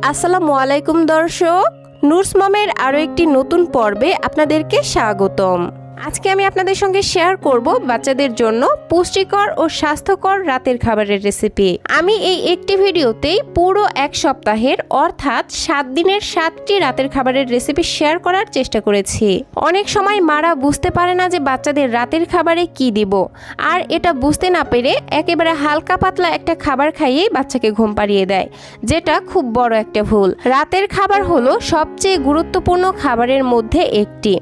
আসসালামু আলাইকুম দর্শক, নুরস মমের আরও একটি নতুন পর্বে আপনাদেরকে স্বাগতম। আজকে আমি আপনাদের সঙ্গে শেয়ার করব বাচ্চাদের জন্য পুষ্টিকর ও স্বাস্থ্যকর রাতের খাবারের রেসিপি। আমি এই একটি ভিডিওতেই পুরো এক সপ্তাহের অর্থাৎ 7 দিনের 7টি রাতের খাবারের রেসিপি শেয়ার করার চেষ্টা করেছি। অনেক সময় মারা বুঝতে পারে না যে বাচ্চাদের রাতের খাবারে কি দিব, আর এটা বুঝতে না পেরে একেবারে হালকা পাতলা একটা খাবার খাইয়েই বাচ্চাকে ঘুম পাড়িয়ে দেয়, যেটা খুব বড় একটা ভুল। রাতের খাবার হলো সবচেয়ে গুরুত্বপূর্ণ খাবারের মধ্যে একটি,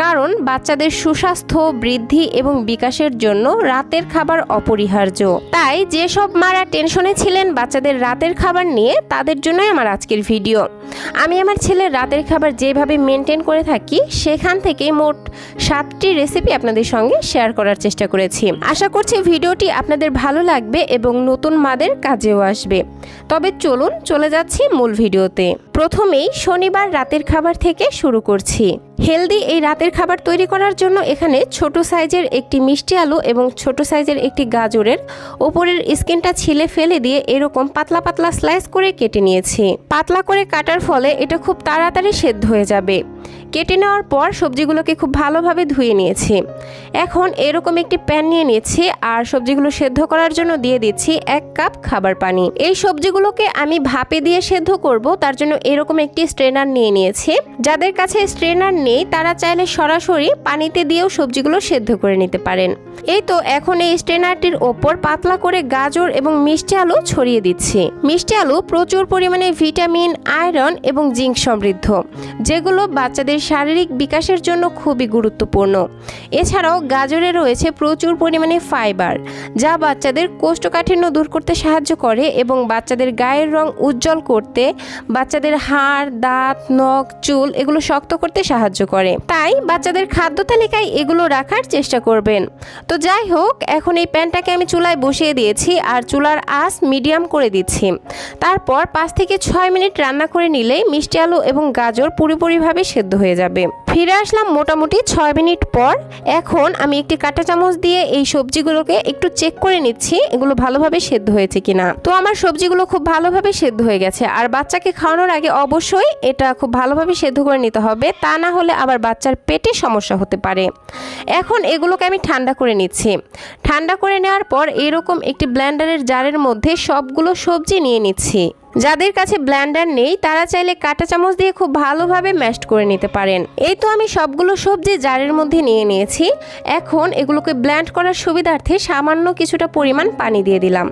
কারণ বাচ্চাদের সুস্বাস্থ্য, বৃদ্ধি এবং বিকাশের জন্য রাতের খাবার অপরিহার্য। তাই যেসব মারা টেনশনে ছিলেন বাচ্চাদের রাতের খাবার নিয়ে, তাদের জন্যই আমার আজকের ভিডিও। আমি আমার ছেলের রাতের খাবার যেভাবে মেনটেন করে থাকি, সেখান থেকে মোট 7টি রেসিপি আপনাদের সঙ্গে শেয়ার করার চেষ্টা করেছি। আশা করছি ভিডিওটি আপনাদের ভালো লাগবে এবং নতুন মাদের কাজেও আসবে। তবে চলুন চলে যাচ্ছি মূল ভিডিওতে। প্রথমেই শনিবার রাতের খাবার থেকে শুরু করছি। হেলদি এই রাতের খাবার তৈরি করার জন্য এখানে ছোট সাইজের একটি মিষ্টি আলু এবং ছোট সাইজের একটি গাজরের ওপরের স্কিনটা ছিলে ফেলে দিয়ে এরকম পাতলা পাতলা স্লাইস করে কেটে নিয়েছি। পাতলা করে কাটার ফলে এটা খুব তাড়াতাড়ি সেদ্ধ হয়ে যাবে। কেটে নেওয়ার পর সবজিগুলোকে খুব ভালোভাবে ধুয়ে নিয়েছি। এখন এরকম একটি প্যান নিয়ে নিয়েছি আর সবজিগুলো সেদ্ধ করার জন্য দিয়ে দিচ্ছি 1 কাপ খাবার পানি। এই সবজিগুলোকে আমি ভাপে দিয়ে সেদ্ধ করব, তার জন্য এরকম একটি স্ট্রেনার নিয়ে নিয়েছি। যাদের কাছে স্ট্রেনার নেই তারা চাইলে সরাসরি পানিতে দিয়েও সবজিগুলো সেদ্ধ করে নিতে পারেন। এই তো এখন এই স্ট্রেনারটির ওপর পাতলা করে গাজর এবং মিষ্টি আলু ছড়িয়ে দিচ্ছি। মিষ্টি আলু প্রচুর পরিমাণে ভিটামিন, আয়রন এবং জিঙ্ক সমৃদ্ধ, যেগুলো বাচ্চাদের শারীরিক বিকাশের জন্য খুবই গুরুত্বপূর্ণ। এছাড়াও গাজরে রয়েছে প্রচুর পরিমাণে ফাইবার, যা বাচ্চাদের কোষ্ঠকাঠিন্য দূর করতে সাহায্য করে এবং বাচ্চাদের গায়ের রং উজ্জ্বল করতে, বাচ্চাদের হাড়, দাঁত, নখ, চুল এগুলো শক্ত করতে সাহায্য করে। তাই বাচ্চাদের খাদ্য তালিকায় এগুলো রাখার চেষ্টা করবেন। তো যাই হোক, এখন এই প্যানটাকে আমি চুলায় বসিয়ে দিয়েছি আর চুলার আঁচ মিডিয়াম করে দিচ্ছি। তারপর 5 থেকে 6 মিনিট রান্না করে নিলেই মিষ্টি আলু এবং গাজর পুরোপুরিভাবে সেদ্ধ হয়ে যাবে। ফিরে আসলাম মোটামুটি 6 মিনিট পর। এখন আমি একটি কাঁটা চামচ দিয়ে এই সবজিগুলোকে একটু চেক করে নিচ্ছি এগুলো ভালোভাবে সেদ্ধ হয়েছে কিনা। তো আমার সবজিগুলো খুব ভালোভাবে সেদ্ধ হয়ে গেছে। আর বাচ্চাকে খাওয়ানোর আগে অবশ্যই এটা খুব ভালোভাবে সেদ্ধ করে নিতে হবে, তা না হলে আবার বাচ্চার পেটে সমস্যা হতে পারে। এখন এগুলোকে আমি ঠান্ডা করে নিচ্ছি। ঠান্ডা করে নেওয়ার পর এরকম একটি ব্লেন্ডারের জারের মধ্যে সবগুলো সবজি নিয়ে নিচ্ছি। যাদের কাছে ব্লেন্ডার নেই তারা চাইলে কাঁটা চামচ দিয়ে খুব ভালোভাবে ম্যাশড করে নিতে পারেন। এই তো আমি সবগুলো সবজি জারের মধ্যে নিয়ে নিয়েছি। এখন এগুলোকে ব্লেন্ড করার সুবিধার্থে সামান্য কিছুটা পরিমাণ পানি দিয়ে দিলাম।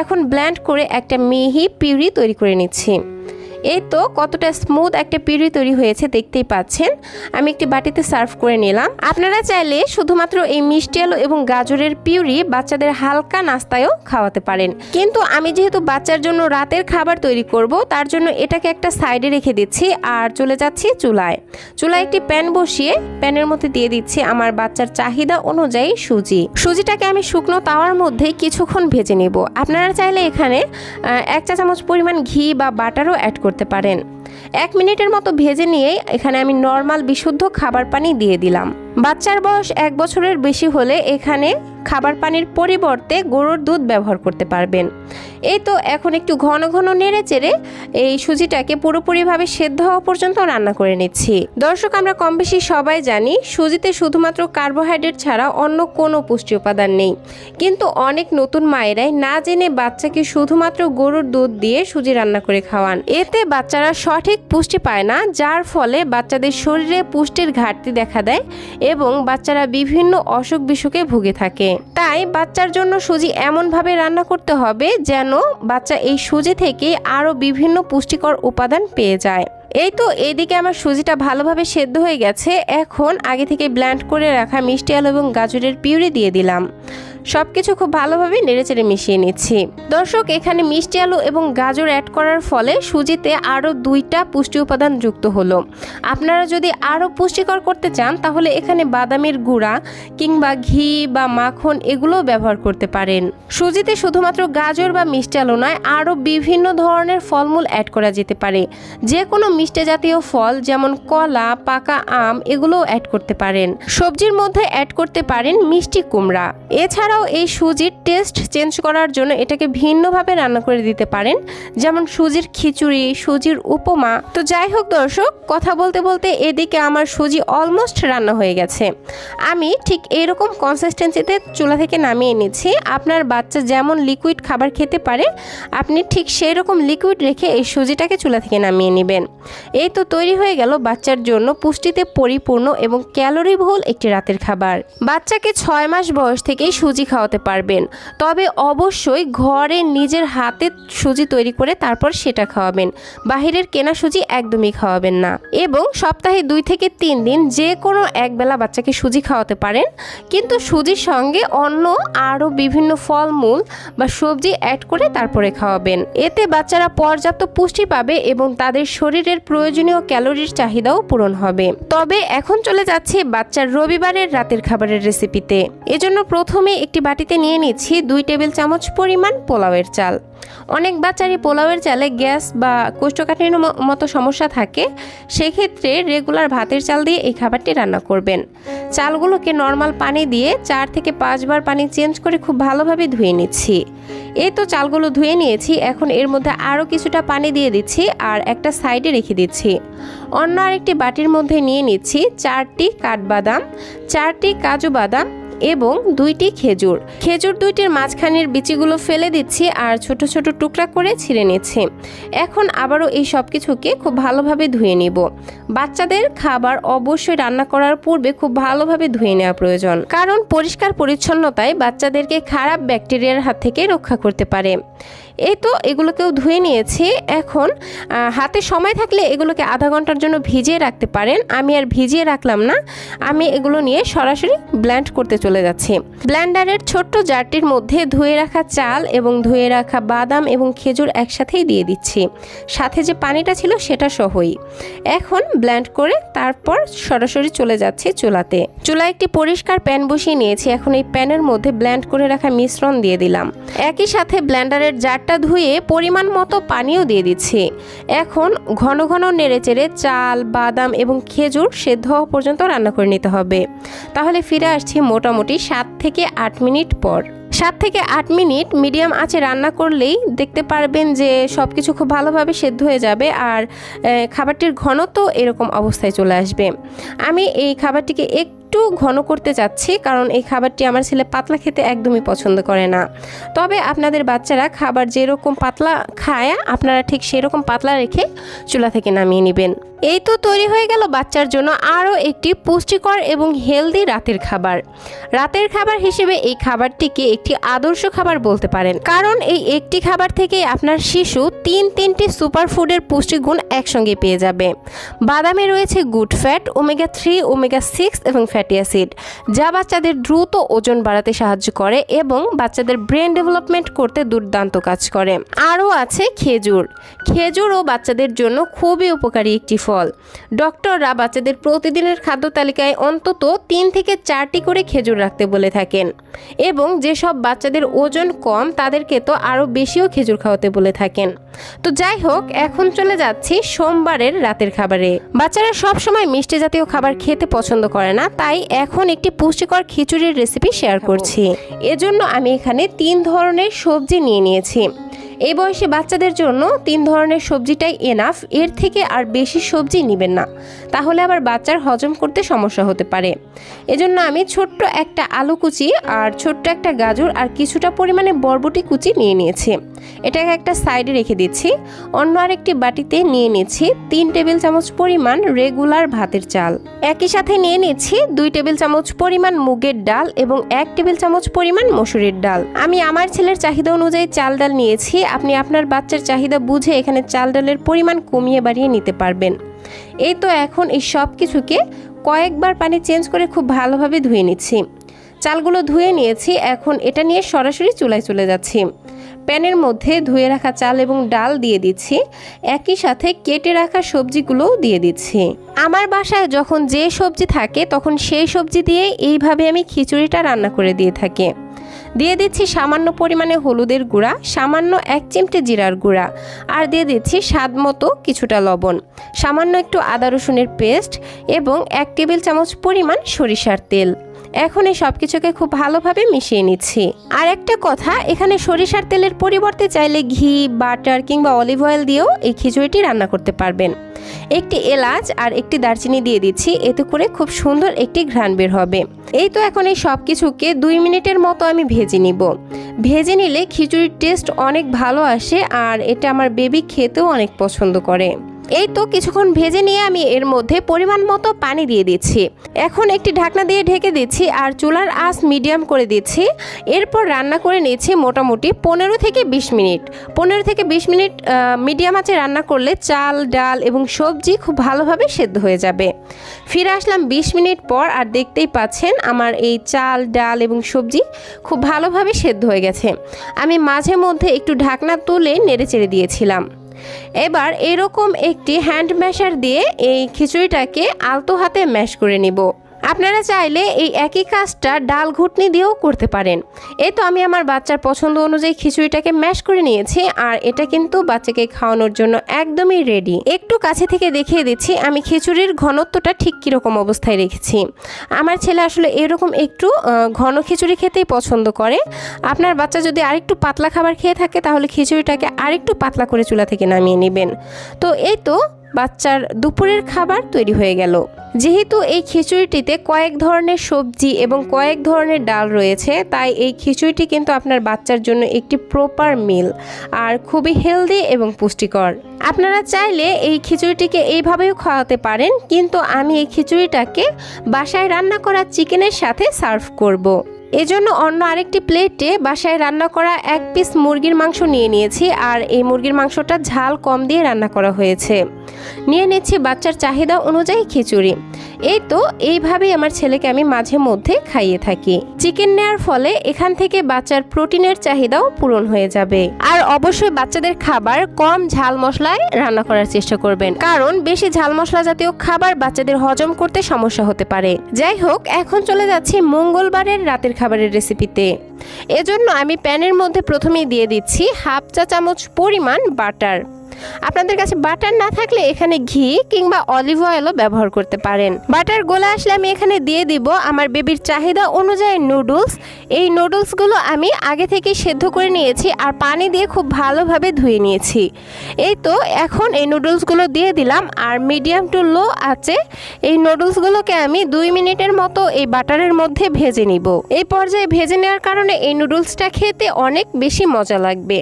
এখন ব্লেন্ড করে একটা মিহি পিউরি তৈরি করে নিচ্ছি। এই তো কতটা স্মুথ একটা পিউরি তৈরি হয়েছে দেখতেই পাচ্ছেন। আমি একটি বাটিতে সার্ভ করে নিলাম। আপনারা চাইলে শুধুমাত্র এই মিষ্টি আলু এবং গাজরের পিউরি বাচ্চাদের হালকা নাস্তায়ও খাওয়াতে পারেন, কিন্তু আমি যেহেতু বাচ্চার জন্য রাতের খাবার তৈরি করব, তার জন্য এটাকে একটা সাইডে রেখে দিচ্ছি আর চলে যাচ্ছি চুলায়। চুলায় একটি প্যান বসিয়ে প্যানের মধ্যে দিয়ে দিচ্ছি আমার বাচ্চার চাহিদা অনুযায়ী সুজিটাকে আমি শুকনো তাওয়ার মধ্যে কিছুক্ষণ ভেজে নেব। আপনারা চাইলে এখানে 1 চা চামচ পরিমাণ ঘি বা বাটারও অ্যাড করতে পারেন। 1 মিনিটের মতো ভেজে নিয়ে এখানে আমি নর্মাল বিশুদ্ধ খাবার পানি দিয়ে দিলাম। বাচ্চার বয়স 1 বছরের বেশি হলে এখানে খাবার পানির পরিবর্তে গরুর দুধ ব্যবহার করতে পারবেন। এই তো এখন একটু ঘন ঘন নেড়ে চেড়ে এই সুজিটাকে পুরোপুরিভাবে সেদ্ধ হওয়া পর্যন্ত রান্না করে নিচ্ছি। দর্শক, আমরা কম বেশি সবাই জানি সুজিতে শুধুমাত্র কার্বোহাইড্রেট ছাড়া অন্য কোনো পুষ্টি উপাদান নেই, কিন্তু অনেক নতুন মায়েরাই না জেনে বাচ্চাকে শুধুমাত্র গরুর দুধ দিয়ে সুজি রান্না করে খাওয়ান। এতে বাচ্চারা সঠিক পুষ্টি পায় না, যার ফলে বাচ্চাদের শরীরে পুষ্টির ঘাটতি দেখা দেয় এবং বাচ্চারা বিভিন্ন অসুখ বিসুখে ভুগে থাকে। তাই বাচ্চার জন্য সুজি এমনভাবে রান্না করতে হবে যেন বাচ্চা এই সুজি থেকে আরও বিভিন্ন পুষ্টিকর উপাদান পেয়ে যায়। এই তো এইদিকে আমার সুজিটা ভালোভাবে সেদ্ধ হয়ে গেছে। এখন আগে থেকে ব্লেন্ড করে রাখা মিষ্টি আলু এবং গাজরের পিউরি দিয়ে দিলাম। সবকিছু খুব ভালোভাবে নেড়েচেড়ে মিশিয়ে নিচ্ছি। দর্শক, এখানে মিষ্টি আলু এবং গাজর অ্যাড করার ফলে সুজিতে আরও 2টা পুষ্টি উপাদান যুক্ত হলো। আপনারা যদি আরও পুষ্টিকর করতে চান তাহলে এখানে বাদামের গুঁড়া কিংবা ঘি বা মাখন এগুলোও ব্যবহার করতে পারেন। সুজিতে শুধুমাত্র গাজর বা মিষ্টি আলু নয়, আরও বিভিন্ন ধরনের ফলমূল অ্যাড করা যেতে পারে। যে কোনো মিষ্টি জাতীয় ফল যেমন কলা, পাকা আম এগুলোও অ্যাড করতে পারেন। সবজির মধ্যে অ্যাড করতে পারেন মিষ্টি কুমড়া। এছাড়াও আপনারাও এই সুজির টেস্ট চেঞ্জ করার জন্য এটাকে ভিন্নভাবে রান্না করে দিতে পারেন, যেমন সুজির খিচুড়ি, সুজির উপমা। তো যাই হোক দর্শক, কথা বলতে বলতে এদিকে আমার সুজি অলমোস্ট রান্না হয়ে গেছে। আমি ঠিক এরকম কনসিস্টেন্সিতে চুলা থেকে নামিয়ে নিচ্ছি। আপনার বাচ্চা যেমন লিকুইড খাবার খেতে পারে, আপনি ঠিক সেই রকম লিকুইড রেখে এই সুজিটাকে চুলা থেকে নামিয়ে নেবেন। এই তো তৈরি হয়ে গেল বাচ্চার জন্য পুষ্টিতে পরিপূর্ণ এবং ক্যালোরিবহুল একটি রাতের খাবার। বাচ্চাকে 6 মাস বয়স থেকেই সুজি খাওয়াতে পারবেন, তবে অবশ্যই ঘরে নিজের হাতে সুজি তৈরি করে তারপর সেটা খাওয়াবেন। বাহিরের কেনা সুজি একদমই খাওয়াবেন না। এবং সপ্তাহে 2 থেকে 3 দিন যে কোনো একবেলা বাচ্চাকে সুজি খাওয়াতে পারেন, কিন্তু সুজির সঙ্গে অন্য আরও বিভিন্ন ফলমূল বা সবজি অ্যাড করে তারপরে খাওয়াবেন। এতে বাচ্চারা পর্যাপ্ত পুষ্টি পাবে এবং তাদের শরীরের প্রয়োজনীয় ক্যালোরির চাহিদাও পূরণ হবে। তবে এখন চলে যাচ্ছি বাচ্চার রবিবারের রাতের খাবারের রেসিপিতে। এজন্য প্রথমে একটি বাটিতে নিয়ে নিচ্ছি 2 টেবিল চামচ পরিমাণ পোলাওয়ের চাল। অনেক বাচ্চারই পোলাওয়ের চালে গ্যাস বা কোষ্ঠকাঠিন্যের মতো সমস্যা থাকে, সেক্ষেত্রে রেগুলার ভাতের চাল দিয়ে এই খাবারটি রান্না করবেন। চালগুলোকে নর্মাল পানি দিয়ে 4 থেকে 5 বার পানি চেঞ্জ করে খুব ভালোভাবে ধুয়ে নিচ্ছি। এই তো চালগুলো ধুয়ে নিয়েছি। এখন এর মধ্যে আরও কিছুটা পানি দিয়ে দিচ্ছি আর একটা সাইডে রেখে দিচ্ছি। অন্য আরেকটি বাটির মধ্যে নিয়ে নিচ্ছি 4টি কাঠবাদাম, 4টি কাজু বাদাম এবং 2টি খেজুর। খেজুর 2টির মাঝখানের বিচিগুলো ফেলে দিচ্ছি আর ছোট ছোট টুকরা করে ছিঁড়ে নিচ্ছি। এখন আবারও এই সব কিছুকে খুব ভালোভাবে ধুয়ে নিব। বাচ্চাদের খাবার অবশ্যই রান্না করার পূর্বে খুব ভালোভাবে ধুয়ে নেওয়া প্রয়োজন, কারণ পরিষ্কার পরিচ্ছন্নতায় বাচ্চাদেরকে খারাপ ব্যাকটেরিয়ার হাত থেকে রক্ষা করতে পারে। এই তো এগুলোকেও ধুয়ে নিয়েছি। এখন হাতে সময় থাকলে এগুলোকে আধা ঘন্টার জন্য ভিজিয়ে রাখতে পারেন। আমি আর ভিজিয়ে রাখলাম না, আমি এগুলো নিয়ে সরাসরি ব্লেন্ড করতে চলে যাচ্ছি। ব্লেন্ডারের ছোট্ট জারটির মধ্যে ধুয়ে রাখা চাল এবং ধুয়ে রাখা বাদাম এবং খেজুর একসাথেই দিয়ে দিচ্ছি, সাথে যে পানিটা ছিল সেটা সহই। এখন ব্লেন্ড করে তারপর সরাসরি চলে যাচ্ছি চুলাতে। চুলায় একটি পরিষ্কার প্যান বসিয়ে নিয়েছি। এখন এই প্যানের মধ্যে ব্লেন্ড করে রাখা মিশ্রণ দিয়ে দিলাম। একই সাথে ব্লেন্ডারের জারটা ধুয়ে পরিমাণ মতো পানিও দিয়ে দিচ্ছি। এখন ঘন ঘন নেড়েচেড়ে চাল, বাদাম এবং খেজুর সেদ্ধ হওয়া পর্যন্ত রান্না করে নিতে হবে। তাহলে ফিরে আসছি মোটামুটি 7 থেকে 8 মিনিট পর। 7 থেকে 8 মিনিট মিডিয়াম আঁচে রান্না করলেই দেখতে পারবেন যে সব কিছু খুব ভালোভাবে সেদ্ধ হয়ে যাবে আর খাবারটির ঘনত্ব এরকম অবস্থায় চলে আসবে। আমি এই খাবারটিকে একটু ঘন করতে চাচ্ছি, কারণ এই খাবারটি আমার ছেলে পাতলা খেতে একদমই পছন্দ করে না। তবে আপনাদের বাচ্চারা খাবার যেরকম পাতলা খায়, আপনারা ঠিক সেরকম পাতলা রেখে চুলা থেকে নামিয়ে নেবেন। এই তো তৈরি হয়ে গেল বাচ্চার জন্য আরও একটি পুষ্টিকর এবং হেলদি রাতের খাবার। রাতের খাবার হিসেবে এই খাবারটিকে একটি আদর্শ খাবার বলতে পারেন, কারণ এই একটি খাবার থেকেই আপনার শিশু 3টি সুপারফুডের পুষ্টিগুণ একসঙ্গে পেয়ে যাবে। বাদামে রয়েছে গুড ফ্যাট, ওমেগা 3, ওমেগা 6 এবং ফ্যাটি অ্যাসিড, যা বাচ্চাদের দ্রুত ওজন বাড়াতে সাহায্য করে এবং বাচ্চাদের ব্রেন ডেভেলপমেন্ট করতে দুর্দান্ত কাজ করে। আরও আছে খেজুর। খেজুরও বাচ্চাদের জন্য খুবই উপকারী একটি ফল। ডক্টররা বাচ্চাদের প্রতিদিনের খাদ্য তালিকায় অন্তত 3 থেকে 4টি করে খেজুর রাখতে বলে থাকেন এবং যেসব বাচ্চাদের ওজন কম তাদেরকে তো আরও বেশিও খেজুর খাওয়াতে বলে থাকেন। তো যাই হোক, এখন চলে যাচ্ছি সোমবারের রাতের খাবারে। বাচ্চারা সব সময় মিষ্টি জাতীয় খাবার খেতে পছন্দ করে না, তাই এখন একটি পুষ্টিকর খিচুড়ির রেসিপি শেয়ার করছি। এজন্য আমি এখানে 3 ধরনের সবজি নিয়ে নিয়েছি। এই বয়সে বাচ্চাদের জন্য 3 ধরনের সবজিটাই এনাফ, এর থেকে আর বেশি সবজি নেবেন না, তাহলে আবার বাচ্চার হজম করতে সমস্যা হতে পারে। এজন্য আমি ছোট্ট একটা আলু কুচি আর ছোট্ট একটা গাজর আর কিছুটা পরিমাণে বরবটি কুচি নিয়ে নিয়েছি। এটাকে একটা সাইডে রেখে দিচ্ছি। অন্য আরেকটি বাটিতে নিয়ে নিচ্ছি 3 টেবিল চামচ পরিমাণ রেগুলার ভাতের চাল। একই সাথে নিয়ে নিচ্ছি 2 টেবিল চামচ পরিমাণ মুগের ডাল এবং 1 টেবিল চামচ পরিমাণ মসুরির ডাল। আমি আমার ছেলের চাহিদা অনুযায়ী চাল ডাল নিয়েছি। আপনি আপনার বাচ্চার চাহিদা বুঝে এখানে চাল ডালের পরিমাণ কমিয়ে বাড়িয়ে নিতে পারবেন। এই তো এখন এই সব কিছুকে কয়েকবার পানি চেঞ্জ করে খুব ভালোভাবে ধুয়ে নিচ্ছি। চালগুলো ধুয়ে নিয়েছি। এখন এটা নিয়ে সরাসরি চুলায় চলে যাচ্ছি। প্যানের মধ্যে ধুয়ে রাখা চাল এবং ডাল দিয়ে দিচ্ছি। একই সাথে কেটে রাখা সবজিগুলোও দিয়ে দিচ্ছি। আমার বাসায় যখন যে সবজি থাকে তখন সেই সবজি দিয়ে এইভাবে আমি খিচুড়িটা রান্না করে দিয়ে থাকি। দিয়ে দিচ্ছি সামান্য পরিমাণে হলুদের গুঁড়া, সামান্য 1 চিমটে জিরার গুঁড়া, আর দিয়ে দিচ্ছি স্বাদ মতো কিছুটা লবণ, সামান্য একটু আদা রসুনের পেস্ট এবং 1 টেবিল চামচ পরিমাণ সরিষার তেল। এখন এই সব কিছুকে খুব ভালোভাবে মিশিয়ে নিচ্ছি। আর একটা কথা, এখানে সরিষার তেলের পরিবর্তে চাইলে ঘি, বাটার কিংবা অলিভ অয়েল দিয়েও এই খিচুড়িটি রান্না করতে পারবেন। একটি এলাচ আর একটি দারচিনি দিয়ে দিচ্ছি, এতে করে খুব সুন্দর একটি ঘ্রাণ বের হবে। এই তো এখন এই সব কিছুকে 2 মিনিটের মতো আমি ভেজে নিব। ভেজে নিলে খিচুড়ির টেস্ট অনেক ভালো আসে, আর এটা আমার বেবি খেতেও অনেক পছন্দ করে। এই তো কিছুক্ষণ ভেজে নিয়ে আমি এর মধ্যে পরিমাণ মতো পানি দিয়ে দিচ্ছি। এখন একটি ঢাকনা দিয়ে ঢেকে দিচ্ছি আর চুলার আঁচ মিডিয়াম করে দিচ্ছি। এরপর রান্না করে নিচ্ছি মোটামুটি 15 থেকে 20 মিনিট। 15 থেকে 20 মিনিট মিডিয়াম আঁচে রান্না করলে চাল, ডাল এবং সবজি খুব ভালোভাবে সেদ্ধ হয়ে যাবে। ফিরে আসলাম 20 মিনিট পর, আর দেখতেই পাচ্ছেন আমার এই চাল, ডাল এবং সবজি খুব ভালোভাবে সেদ্ধ হয়ে গেছে। আমি মাঝে মধ্যে একটু ঢাকনা তুলে নেড়েচেড়ে দিয়েছিলাম। এবার এরকম একটি হ্যান্ড ম্যাশার দিয়ে এই খিচুড়িটাকে আলতো হাতে ম্যাশ করে নিব। আপনারা চাইলে এই একই কাজটা ডাল ঘুটনি দিয়েও করতে পারেন। এই তো আমি আমার বাচ্চার পছন্দ অনুযায়ী খিচুড়িটাকে ম্যাশ করে নিয়েছি, আর এটা কিন্তু বাচ্চাকে খাওয়ানোর জন্য একদমই রেডি। একটু কাছে থেকে দেখিয়ে দিচ্ছি আমি খিচুড়ির ঘনত্বটা ঠিক কীরকম অবস্থায় রেখেছি। আমার ছেলে আসলে এরকম একটু ঘন খিচুড়ি খেতেই পছন্দ করে। আপনার বাচ্চা যদি আরেকটু পাতলা খাবার খেয়ে থাকে তাহলে খিচুড়িটাকে আরেকটু পাতলা করে চুলা থেকে নামিয়ে নেবেন। তো এই তো বাচ্চার দুপুরের খাবার তৈরি হয়ে গেল। যেহেতু এই খিচুড়িটিতে কয়েক ধরনের সবজি এবং কয়েক ধরনের ডাল রয়েছে, তাই এই খিচুড়িটি কিন্তু আপনার বাচ্চার জন্য একটি প্রপার মিল, আর খুবই হেলদি এবং পুষ্টিকর। আপনারা চাইলে এই খিচুড়িটিকে এইভাবেও খাওয়াতে পারেন, কিন্তু আমি এই খিচুড়িটাকে বাসায় রান্না করা চিকেনের সাথে সার্ভ করব। এজন্য অন্য আরেকটি প্লেটে বাসায় রান্না করা 1 পিস মুরগির মাংস নিয়ে নিয়েছি, আর এই মুরগির মাংসটা ঝাল কম দিয়ে রান্না করা হয়েছে। নিয়ে নিচ্ছি বাচ্চার চাহিদা অনুযায়ী খিচুড়ি। এই তো এইভাবেই আমার ছেলেকে আমি মাঝে মধ্যে খাইয়ে থাকি। চিকেন নেওয়ার ফলে এখান থেকে বাচ্চার প্রোটিনের চাহিদাও পূরণ হয়ে যাবে। আর অবশ্যই বাচ্চাদের খাবার কম ঝাল মশলায় রান্না করার চেষ্টা করবেন, কারণ বেশি ঝাল মশলা জাতীয় খাবার বাচ্চাদের হজম করতে সমস্যা হতে পারে। যাই হোক, এখন চলে যাচ্ছি মঙ্গলবারের রাতের খাবারের রেসিপিতে। এজন্য আমি প্যানের মধ্যে প্রথমেই দিয়ে দিচ্ছি 1/2 চা চামচ পরিমাণ বাটার। আপনাদের কাছে বাটার না থাকলে এখানে ঘি কিংবা অলিভ অয়েলও ব্যবহার করতে পারেন। বাটার গলে আসলে আমি এখানে দিয়ে দিব আমার বেবির চাহিদা অনুযায়ী নুডলস। এই নুডলসগুলো আমি আগে থেকে সেদ্ধ করে নিয়েছি আর পানি দিয়ে খুব ভালোভাবে ধুয়ে নিয়েছি। এই তো এখন এই নুডলসগুলো দিয়ে দিলাম, আর মিডিয়াম টু লো আঁচে এই নুডলসগুলোকে আমি 2 মিনিটের মতো এই বাটারের মধ্যে ভেজে নিব। এই পর্যায়ে ভেজে নেওয়ার কারণে এই নুডলসটা খেতে অনেক বেশি মজা লাগবে।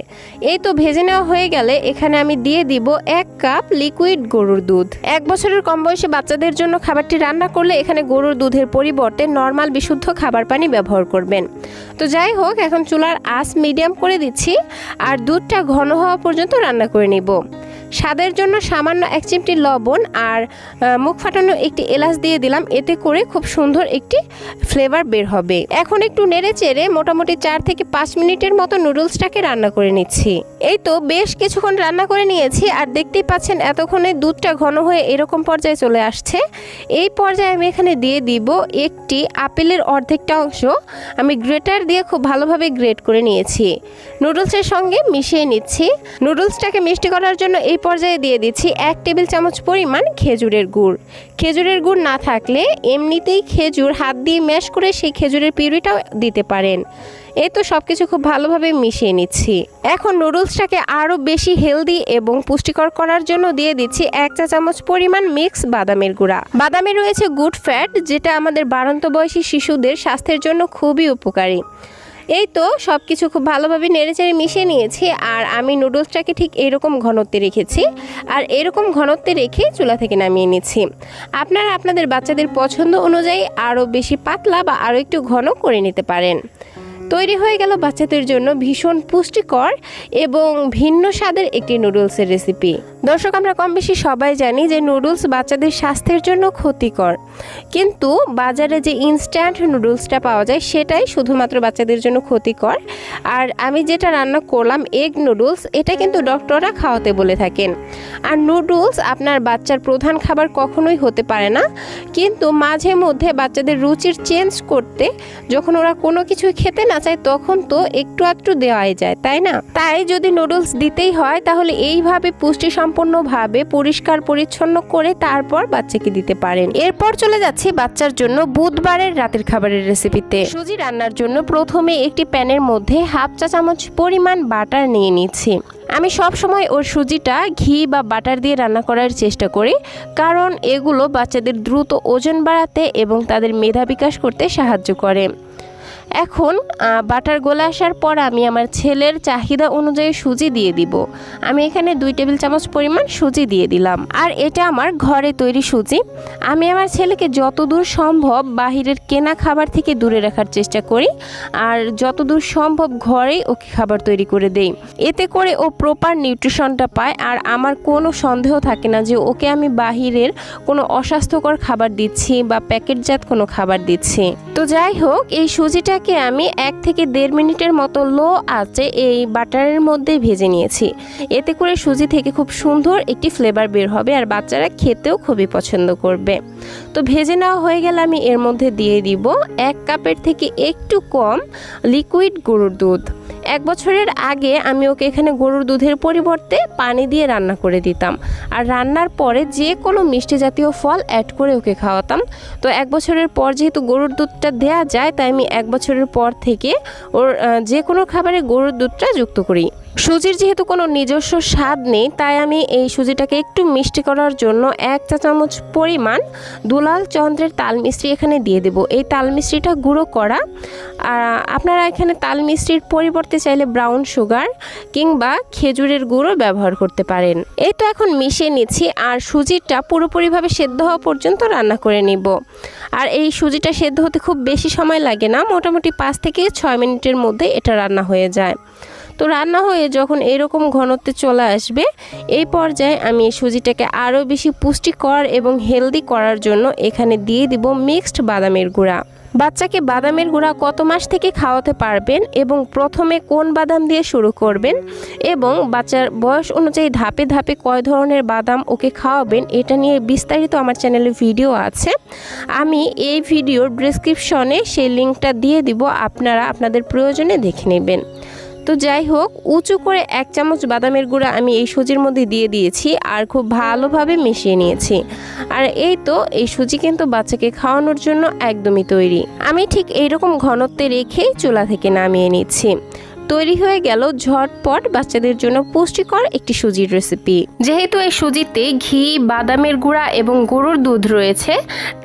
এই তো ভেজে নেওয়া হয়ে গেলে এখানে আমি দিয়ে দিব 1 কাপ লিকুইড গরুর দুধ। 1 বছরের কম বয়সী বাচ্চাদের জন্য খাবারটি রান্না করলে এখানে গরুর দুধের পরিবর্তে নর্মাল বিশুদ্ধ খাবার পানি ব্যবহার করবেন। তো যাই হোক, এখন চুলার আঁচ মিডিয়াম করে দিচ্ছি আর দুধটা ঘন হওয়া পর্যন্ত রান্না করে নিব। স্বাদের জন্য সামান্য 1 চিমটি লবণ আর মুখ ফাটানো একটি এলাচ দিয়ে দিলাম, এতে করে খুব সুন্দর একটি ফ্লেভার বের হবে। এখন একটু নেড়ে চেড়ে মোটামুটি 4 থেকে 5 মিনিটের মতো নুডলসটাকে রান্না করে নিচ্ছি। এই তো বেশ কিছুক্ষণ রান্না করে নিয়েছি, আর দেখতেই পাচ্ছেন এতক্ষণে দুধটা ঘন হয়ে এরকম পর্যায়ে চলে আসছে। এই পর্যায়ে আমি এখানে দিয়ে দিব একটি আপেলের অর্ধেকটা অংশ আমি গ্রেটার দিয়ে খুব ভালোভাবে গ্রেট করে নিয়েছি। নুডলসের সঙ্গে মিশিয়ে নিচ্ছি। নুডলসটাকে মিষ্টি করার জন্য এই পর্যায়ে দিয়ে দিচ্ছি 1 টেবিল চামচ পরিমাণ খেজুরের গুড়। খেজুরের গুড় না থাকলে এমনিতেই খেজুর হাত দিয়ে ম্যাশ করে সেই খেজুরের পিউরিটাও দিতে পারেন। এই তো সব কিছু খুব ভালোভাবে মিশিয়ে নিচ্ছি। এখন নুডলসটাকে আরও বেশি হেলদি এবং পুষ্টিকর করার জন্য দিয়ে দিচ্ছি 1 চা চামচ পরিমাণ মিক্স বাদামের গুঁড়া। বাদামে রয়েছে গুড ফ্যাট, যেটা আমাদের বাড়ন্ত বয়সী শিশুদের স্বাস্থ্যের জন্য খুবই উপকারী। এই তো সব কিছু খুব ভালোভাবে নেড়েচেড়ে মিশিয়ে নিয়েছি, আর আমি নুডলসটাকে ঠিক এরকম ঘনত্বে রেখেছি, আর এরকম ঘনত্বে রেখে চুলা থেকে নামিয়ে নিচ্ছি। আপনারা আপনাদের বাচ্চাদের পছন্দ অনুযায়ী আরও বেশি পাতলা বা আরও একটু ঘন করে নিতে পারেন। তৈরি হয়ে গেল বাচ্চাদের জন্য ভীষণ পুষ্টিকর এবং ভিন্ন স্বাদের একটি নুডলসের রেসিপি। দর্শক, আমরা কম বেশি সবাই জানি যে নুডলস বাচ্চাদের স্বাস্থ্যের জন্য ক্ষতিকর, কিন্তু বাজারে যে ইনস্ট্যান্ট নুডলসটা পাওয়া যায় সেটাই শুধুমাত্র বাচ্চাদের জন্য ক্ষতিকর। আর আমি যেটা রান্না করলাম এগ নুডলস, এটা কিন্তু ডক্টররা খাওয়াতে বলে থাকেন। আর নুডলস আপনার বাচ্চার প্রধান খাবার কখনোই হতে পারে না, কিন্তু মাঝে মধ্যে বাচ্চাদের রুচির চেঞ্জ করতে যখন ওরা কোনো কিছু খেতে না চায় তখন তো একটু আধটু দেওয়াই যায়, তাই না? তাই যদি নুডলস দিতেই হয় তাহলে এইভাবে পুষ্টি সম্পন্ন সম্পূর্ণভাবে পরিষ্কার পরিচ্ছন্ন করে তারপর বাচ্চাকে দিতে পারেন। এরপর চলে যাচ্ছি বাচ্চার জন্য বুধবারের রাতের খাবারের রেসিপিতে। সুজি রান্নার জন্য প্রথমে একটি প্যানের মধ্যে হাফ চা চামচ পরিমাণ বাটার নিয়ে নিচ্ছি। আমি সব সময় ওর সুজিটা ঘি বা বাটার দিয়ে রান্না করার চেষ্টা করি, কারণ এগুলো বাচ্চাদের দ্রুত ওজন বাড়াতে এবং তাদের মেধা বিকাশ করতে সাহায্য করে। এখন বাটার গলে আসার পর আমি আমার ছেলের চাহিদা অনুযায়ী সুজি দিয়ে দিব। আমি এখানে 2 টেবিল চামচ পরিমাণ সুজি দিয়ে দিলাম। আর এটা আমার ঘরে তৈরি সুজি। আমি আমার ছেলেকে যতদূর সম্ভব বাহিরের কেনা খাবার থেকে দূরে রাখার চেষ্টা করি, আর যতদূর সম্ভব ঘরেই ওকে খাবার তৈরি করে দেই। এতে করে ও প্রপার নিউট্রিশনটা পায়, আর আমার কোনো সন্দেহ থাকে না যে ওকে আমি বাহিরের কোনো অস্বাস্থ্যকর খাবার দিচ্ছি বা প্যাকেটজাত কোনো খাবার দিচ্ছি। তো যাই হোক, এই সুজিটাকে আমি 1 থেকে 1.5 মিনিটের মতো লো আঁচে এই বাটারের মধ্যে ভেজে নিয়েছি। এতে করে সুজি থেকে খুব সুন্দর একটি ফ্লেভার বের হবে, আর বাচ্চারা খেতেও খুবই পছন্দ করবে। তো ভেজে নেওয়া হয়ে গেলে আমি এর মধ্যে দিয়ে দিব 1 কাপের থেকে একটু কম লিকুইড গরুর দুধ। 1 বছরের আগে আমি ওকে এখানে গরুর দুধের পরিবর্তে পানি দিয়ে রান্না করে দিতাম, আর রান্নার পরে যে কোনো মিষ্টি জাতীয় ফল অ্যাড করে ওকে খাওয়াতাম। তো 1 বছরের পর যেহেতু গরুর দুধটা দেয়া যায়, তাই আমি 1 বছরের পর থেকে ওর যে কোনো খাবারে গরুর দুধটা যুক্ত করি। সুজির যেহেতু কোনো নিজস্ব স্বাদ নেই, তাই আমি এই সুজিটাকে একটু মিষ্টি করার জন্য 1 চা চামচ পরিমাণ দুলাল চন্দ্রের তাল মিশ্রি এখানে দিয়ে দেব। এই তাল মিশ্রিটা গুঁড়ো করা। আর আপনারা এখানে তাল মিশ্রির পরিবর্তে চাইলে ব্রাউন সুগার কিংবা খেজুরের গুঁড়ো ব্যবহার করতে পারেন। এই তো এখন মিশিয়ে নিচ্ছি, আর সুজিটা পুরোপুরিভাবে সেদ্ধ হওয়া পর্যন্ত রান্না করে নিব। আর এই সুজিটা সেদ্ধ হতে খুব বেশি সময় লাগে না, মোটামুটি 5 থেকে 6 মিনিটের মধ্যে এটা রান্না হয়ে যায়। তো রান্না হয়ে যখন এরকম ঘনত্বে চলে আসবে, এই পর্যায়ে আমি এই সুজিটাকে আরও বেশি পুষ্টিকর এবং হেলদি করার জন্য এখানে দিয়ে দিব মিক্সড বাদামের গুঁড়া। বাচ্চাকে বাদামের গুঁড়া কত মাস থেকে খাওয়াতে পারবেন এবং প্রথমে কোন বাদাম দিয়ে শুরু করবেন এবং বাচ্চার বয়স অনুযায়ী ধাপে ধাপে কয় ধরনের বাদাম ওকে খাওয়াবেন, এটা নিয়ে বিস্তারিত আমার চ্যানেলে ভিডিও আছে। আমি এই ভিডিওর ডেসক্রিপশনে সেই লিঙ্কটা দিয়ে দিব, আপনারা আপনাদের প্রয়োজনে দেখে নেবেন। তো যাই হোক, উঁচু করে 1 চামচ বাদামের গুঁড়া আমি এই সুজির মধ্যে দিয়ে দিয়েছি, আর খুব ভালোভাবে মিশিয়ে নিয়েছি। আর এই তো এই সুজি কিন্তু বাচ্চাকে খাওয়ানোর জন্য একদমই তৈরি। আমি ঠিক এইরকম ঘনত্বে রেখেই চুলা থেকে নামিয়ে নিচ্ছি। তৈরি হয়ে গেল ঝটপট বাচ্চাদের জন্য পুষ্টিকর একটি সুজির রেসিপি। যেহেতু এই সুজিতে ঘি, বাদামের গুঁড়া এবং গরুর দুধ রয়েছে,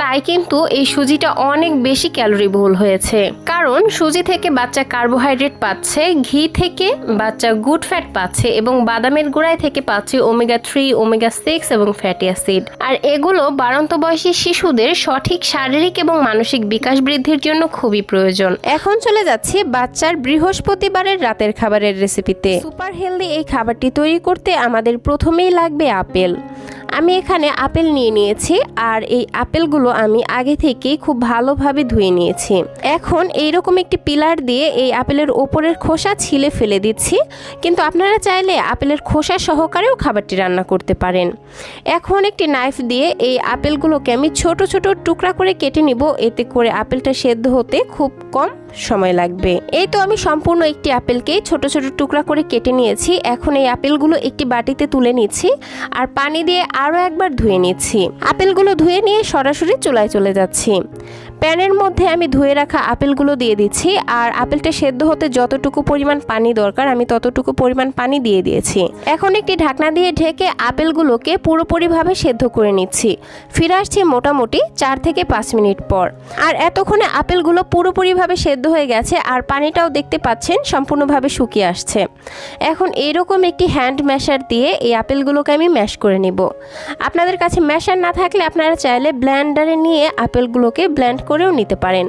তাই কিন্তু এই সুজিটা অনেক বেশি ক্যালোরিবহুল হয়েছে। কারণ সুজি থেকে বাচ্চা কার্বোহাইড্রেট পাচ্ছে, ঘি থেকে বাচ্চা গুড ফ্যাট পাচ্ছে এবং বাদামের গুঁড়ায় থেকে পাচ্ছে ওমেগা 3, ওমেগা 6 এবং ফ্যাটি অ্যাসিড। আর এগুলো বাড়ন্ত বয়সী শিশুদের সঠিক শারীরিক এবং মানসিক বিকাশ বৃদ্ধির জন্য খুবই প্রয়োজন। এখন চলে যাচ্ছি বাচ্চার বৃহস্পতিবার রাতের খাবারের রেসিপিতে। সুপার হেলদি এই খাবারটি তৈরি করতে আমাদের প্রথমেই লাগবে আপেল। আমি এখানে আপেল নিয়ে নিয়েছি, আর এই আপেলগুলো আমি আগে থেকেই খুব ভালোভাবে ধুয়ে নিয়েছি। এখন এইরকম একটি পিলার দিয়ে এই আপেলের ওপরের খোসা ছিলে ফেলে দিচ্ছি, কিন্তু আপনারা চাইলে আপেলের খোসা সহকারেও খাবারটি রান্না করতে পারেন। এখন একটি নাইফ দিয়ে এই আপেলগুলোকে আমি ছোট ছোট টুকরা করে কেটে নিব, এতে করে আপেলটা সেদ্ধ হতে খুব কম সময় লাগবে। এই তো আমি সম্পূর্ণ একটি আপেলকে ছোট ছোট টুকরা করে কেটে নিয়েছি। এখন এই আপেলগুলো একটি বাটিতে তুলে নিচ্ছি, আর পানি দিয়ে আরও একবার ধুয়ে নিচ্ছি। আপেলগুলো ধুয়ে নিয়ে সরাসরি চুলায় চলে যাচ্ছি। প্যানের মধ্যে আমি ধুয়ে রাখা আপেলগুলো দিয়ে দিচ্ছি, আর আপেলটা সেদ্ধ হতে যতটুকু পরিমাণ পানি দরকার আমি ততটুকু পরিমাণ পানি দিয়ে দিয়েছি। এখন একটি ঢাকনা দিয়ে ঢেকে আপেলগুলোকে পুরোপুরিভাবে সেদ্ধ করে নিচ্ছি। ফিরে আসছি মোটামুটি 4 থেকে 5 মিনিট পর। আর এতক্ষণে আপেলগুলো পুরোপুরিভাবে সেদ্ধ হয়ে গেছে, আর পানিটাও দেখতে পাচ্ছেন সম্পূর্ণভাবে শুকিয়ে আসছে। এখন এইরকম একটি হ্যান্ড ম্যাশার দিয়ে এই আপেলগুলোকে আমি ম্যাশ করে নিব। আপনাদের কাছে ম্যাশার না থাকলে আপনারা চাইলে ব্লেন্ডারে নিয়ে আপেলগুলোকে ব্লেন্ড করেও নিতে পারেন।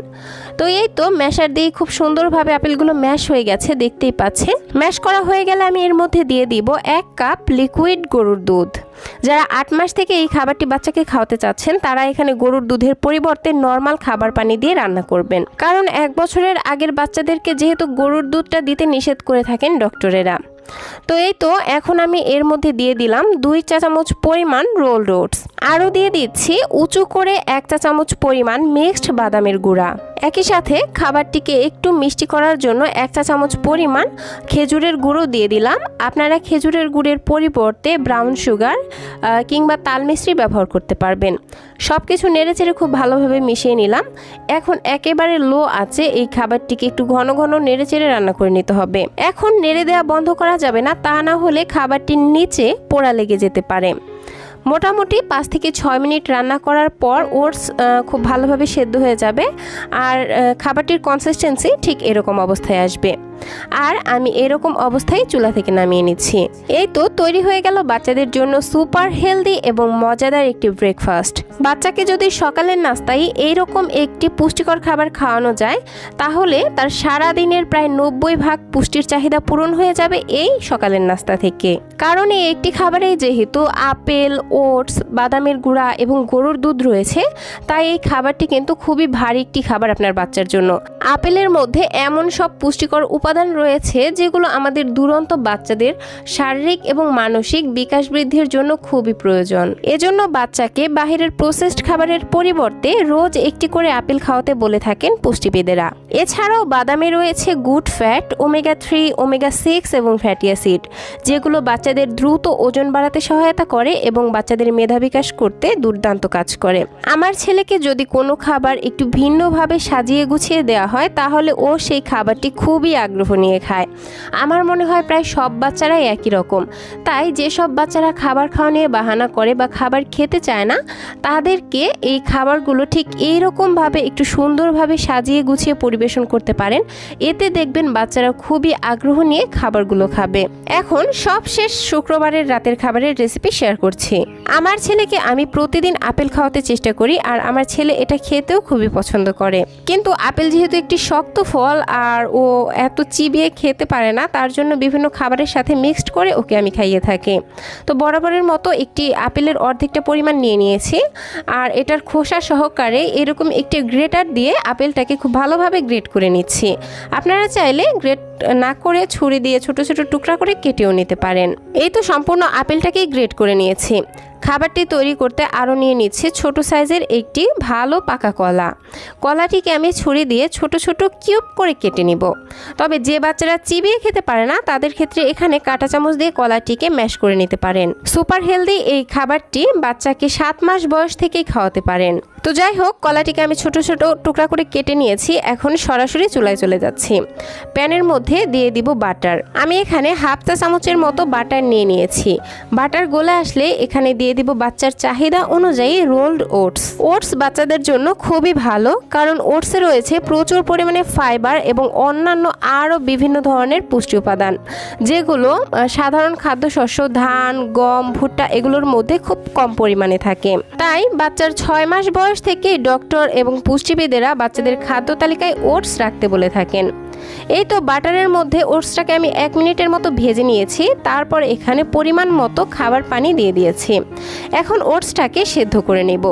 তো এই তো ম্যাশার দিয়ে খুব সুন্দরভাবে আপেলগুলো ম্যাশ হয়ে গেছে, দেখতেই পাচ্ছেন। ম্যাশ করা হয়ে গেলে আমি এর মধ্যে দিয়ে দিব 1 কাপ লিকুইড গরুর দুধ। যারা 8 মাস থেকে এই খাবারটি বাচ্চাকে খাওয়াতে চাচ্ছেন, তারা এখানে গরুর দুধের পরিবর্তে নর্মাল খাবার পানি দিয়ে রান্না করবেন, কারণ 1 বছরের আগের বাচ্চাদেরকে যেহেতু গরুর দুধটা দিতে নিষেধ করে থাকেন ডক্টরেরা। তো এই তো এখন আমি এর মধ্যে দিয়ে দিলাম 2 চা চামচ পরিমাণ রোল ওটস। আরও দিয়ে দিচ্ছি উঁচু করে 1 চা চামচ পরিমাণ মিক্সড বাদামের গুঁড়া। একই সাথে খাবারটিকে একটু মিষ্টি করার জন্য 1 চা চামচ পরিমাণ খেজুরের গুঁড়ো দিয়ে দিলাম। আপনারা খেজুরের গুড়ের পরিবর্তে ব্রাউন সুগার কিংবা তাল মিশ্রি ব্যবহার করতে পারবেন। সব কিছু নেড়েচেড়ে খুব ভালোভাবে মিশিয়ে নিলাম। এখন একেবারে লো আঁচে এই খাবারটিকে একটু ঘন ঘন নেড়েচেড়ে রান্না করে নিতে হবে। এখন নেড়ে দেওয়া বন্ধ করা যাবে না, তা না হলে খাবারটির নিচে পোড়া লেগে যেতে পারে। মোটামুটি 5 থেকে 6 মিনিট রান্না করার পর ওটস খুব ভালোভাবে সেদ্ধ হয়ে যাবে আর খাবারটির কনসিস্টেন্সি ঠিক এরকম অবস্থায় আসবে। আর আমি এরকম অবস্থায় চুলা থেকে নামিয়ে নিচ্ছি। এই তো তৈরি হয়ে গেল বাচ্চাদের জন্য সুপার হেলদি এবং মজাদার একটি ব্রেকফাস্ট। বাচ্চাকে যদি সকালের নাস্তায় এইরকম একটি পুষ্টিকর খাবার খাওয়ানো যায় তাহলে তার সারা দিনের প্রায় 90% পুষ্টির চাহিদা পূরণ হয়ে যাবে এই সকালের নাস্তা থেকে। কারণ এই একটি খাবারে যেহেতু আপেল, ওটস, বাদামের গুঁড়া এবং গরুর দুধ রয়েছে, তাই এই খাবারটি কিন্তু খুবই ভারী একটি খাবার আপনার বাচ্চার জন্য। আপেলের মধ্যে এমন সব পুষ্টিকর উপাদান রয়েছে যেগুলো আমাদের দুরন্ত বাচ্চাদের শারীরিক এবং মানসিক বিকাশ বৃদ্ধির জন্য খুবই প্রয়োজন। এজন্য বাচ্চাকে বাহিরের প্রসেসড খাবারের পরিবর্তে রোজ একটি করে আপেল খাওয়াতে বলে থাকেন পুষ্টিবিদেরা। এছাড়াও বাদামে রয়েছে গুড ফ্যাট, ওমেগা 3, ওমেগা 6 এবং ফ্যাটি অ্যাসিড, যেগুলো বাচ্চাদের দ্রুত ওজন বাড়াতে সহায়তা করে এবং বাচ্চাদের মেধা বিকাশ করতে দুর্দান্ত কাজ করে। আমার ছেলেকে যদি কোনো খাবার একটু ভিন্নভাবে সাজিয়ে গুছিয়ে দেওয়া হয় তাহলে ও সেই খাবারটি খুবই আগ্রহ নিয়ে খায়। আমার মনে হয় প্রায় সব বাচ্চারাই একই রকম। তাই যেসব বাচ্চারা খাবার খাওয়া নিয়ে বাহানা করে বা খাবার খেতে চায় না, তাদেরকে এই খাবারগুলো ঠিক এইরকমভাবে একটু সুন্দরভাবে সাজিয়ে গুছিয়ে পরিবেশন করতে পারেন। এতে দেখবেন বাচ্চারা খুবই আগ্রহ নিয়ে খাবারগুলো খাবে। এখন সবশেষ শুক্রবারের রাতের খাবারের রেসিপি শেয়ার করছি। আমার ছেলেকে আমি প্রতিদিন আপেল খাওয়াতে চেষ্টা করি আর আমার ছেলে এটা খেতেও খুবই পছন্দ করে। কিন্তু আপেল যেহেতু একটি শক্ত ফল আর ও এত চিবিয়ে খেতে পারে না, তার জন্য বিভিন্ন খাবারের সাথে মিক্সড করে ওকে আমি খাইয়ে থাকি। তো বরাবরের মতো একটি আপেলের অর্ধেকটা পরিমাণ নিয়ে নিয়েছি আর এটার খোসা সহকারে এরকম একটি গ্রেটার দিয়ে আপেলটাকে খুব ভালোভাবে গ্রেট করে নিচ্ছি। আপনারা চাইলে গ্রেট না করে ছুরি দিয়ে ছোট ছোট টুকরা করে কেটেও নিতে পারেন। এই তো সম্পূর্ণ আপেলটাকেই গ্রেট করে নিয়েছি। খাবারটি তৈরি করতে আরও নিয়ে নিচ্ছি ছোট সাইজের একটি ভালো পাকা কলা। কলাটিকে আমি ছুরি দিয়ে ছোট ছোট কিউব করে কেটে নিব। তবে যে বাচ্চারা চিবিয়ে খেতে পারে না তাদের ক্ষেত্রে এখানে কাঁটা চামচ দিয়ে কলাটিকে ম্যাশ করে নিতে পারেন। সুপার হেলদি এই খাবারটি বাচ্চাকে 7 মাস বয়স থেকেই খাওয়াতে পারেন। তো যাই হোক, কলাটিকে আমি ছোট ছোট টুকরা করে কেটে নিয়েছি। এখন সরাসরি চুলায় চলে যাচ্ছি। প্যানের মধ্যে দিয়ে দিব বাটার। আমি এখানে 1/2 চা চামচের মতো বাটার নিয়ে নিয়েছি। বাটার গলে আসলে এখানে দিয়ে দিব বাচ্চার চাহিদা অনুযায়ী রোলড ওটস। ওটস বাচ্চাদের জন্য খুবই ভালো, কারণ ওটসে রয়েছে প্রচুর পরিমাণে ফাইবার এবং অন্যান্য আরও বিভিন্ন ধরনের পুষ্টি উপাদান, যেগুলো সাধারণ খাদ্যশস্য ধান, গম, ভুট্টা এগুলোর মধ্যে খুব কম পরিমাণে থাকে। তাই বাচ্চার 6 মাস বয়স থেকে ডক্টর এবং পুষ্টিবিদেরা বাচ্চাদের খাদ্য তালিকায় ওটস রাখতে বলে থাকেন। এই তো বাটারের মধ্যে ওটসটাকে আমি 1 মিনিটের মতো ভেজে নিয়েছি। তারপর এখানে পরিমাণ মতো খাবার পানি দিয়ে দিয়েছি। এখন ওটসটাকে সেদ্ধ করে নেব।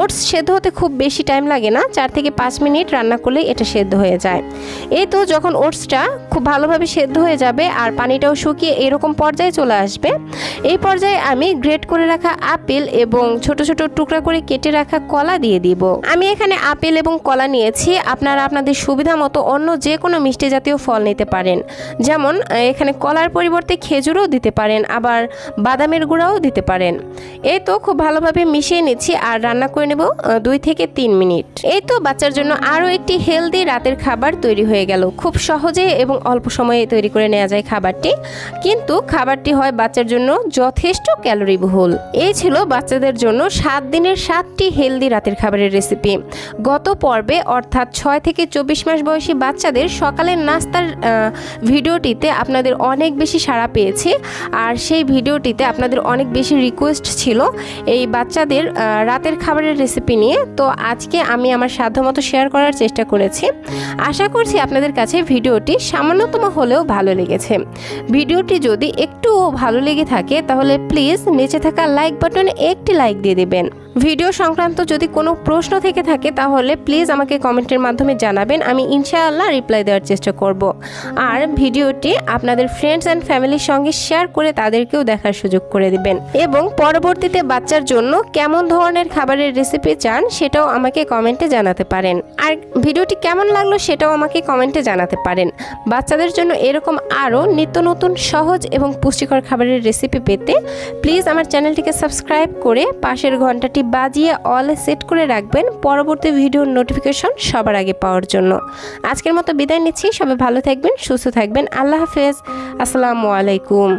ওটস সেদ্ধ হতে খুব বেশি টাইম লাগে না, 4 থেকে 5 মিনিট রান্না করলে এটা সেদ্ধ হয়ে যায়। এই তো যখন ওটসটা খুব ভালোভাবে সেদ্ধ হয়ে যাবে আর পানিটাও শুকিয়ে এরকম পর্যায়ে চলে আসবে, এই পর্যায়ে আমি গ্রেট করে রাখা আপেল এবং ছোট ছোট টুকরা করে কেটে রাখা কলা দিয়ে দিব। আমি এখানে আপেল এবং কলা নিয়েছি। আপনারা আপনাদের সুবিধা মতো অন্য যে কোনো মিষ্টি জাতীয় ফল নিতে পারেন। যেমন এখানে কলার পরিবর্তে খেজুরও দিতে পারেন, আবার বাদামের গুঁড়াও দিতে পারেন। এই তো খুব ভালোভাবে মিশিয়ে নিচ্ছি আর রান্না করে নেব 2 থেকে 3 মিনিট। এই তো বাচ্চার জন্য আরও একটি হেলদি রাতের খাবার তৈরি হয়ে গেল। খুব সহজে এবং অল্প সময়ে তৈরি করে নেওয়া যায় খাবারটি, কিন্তু খাবারটি হয় বাচ্চার জন্য যথেষ্ট ক্যালোরিবহুল। এই ছিল বাচ্চাদের জন্য 7 দিনের 7টি হেলদি রাতের খাবারের রেসিপি। গত পর্বে অর্থাৎ 6 থেকে 24 মাস বয়সী বাচ্চাদের সকালের নাস্তার ভিডিওটিতে আপনাদের অনেক বেশি সাড়া পেয়েছি আর সেই ভিডিওটিতে আপনাদের অনেক বেশি রিকোয়েস্ট ছিল এই বাচ্চাদের রাতের খাবারের রেসিপি নিয়ে। তো আজকে আমি আমার সাধ্যমতো শেয়ার করার চেষ্টা করেছি। আশা করছি আপনাদের কাছে ভিডিওটি সামান্যতম হলেও ভালো লেগেছে। ভিডিওটি যদি একটুও ভালো লেগে থাকে তাহলে প্লিজ নিচে থাকা লাইক বাটনে একটি লাইক দিয়ে দেবেন। ভিডিও সংক্রান্ত যদি কোনো প্রশ্ন থেকে থাকে তাহলে প্লিজ আমাকে কমেন্টের মাধ্যমে জানাবেন, আমি ইনশাআল্লাহ রিপ্লাই দেওয়ার চেষ্টা করব। আর ভিডিওটি আপনাদের ফ্রেন্ডস অ্যান্ড ফ্যামিলির সঙ্গে শেয়ার করে তাদেরকেও দেখার সুযোগ করে দিবেন এবং পরবর্তীতে বাচ্চার জন্য কেমন ধরনের খাবারের রেসিপি চান সেটাও আমাকে কমেন্টে জানাতে পারেন। আর ভিডিওটি কেমন লাগলো সেটাও আমাকে কমেন্টে জানাতে পারেন। বাচ্চাদের জন্য এরকম আরও নিত্য নতুন সহজ এবং পুষ্টিকর খাবারের রেসিপি পেতে প্লিজ আমার চ্যানেলটিকে সাবস্ক্রাইব করে পাশের ঘন্টাটি বাজিয়ে অলে সেট করে রাখবেন পরবর্তী ভিডিওর নোটিফিকেশন সবার আগে পাওয়ার জন্য। আজকের মতো বিদায় নিচ্ছি, সবাই ভালো থাকবেন, সুস্থ থাকবেন। আল্লাহ হাফেজ, আসসালামু আলাইকুম।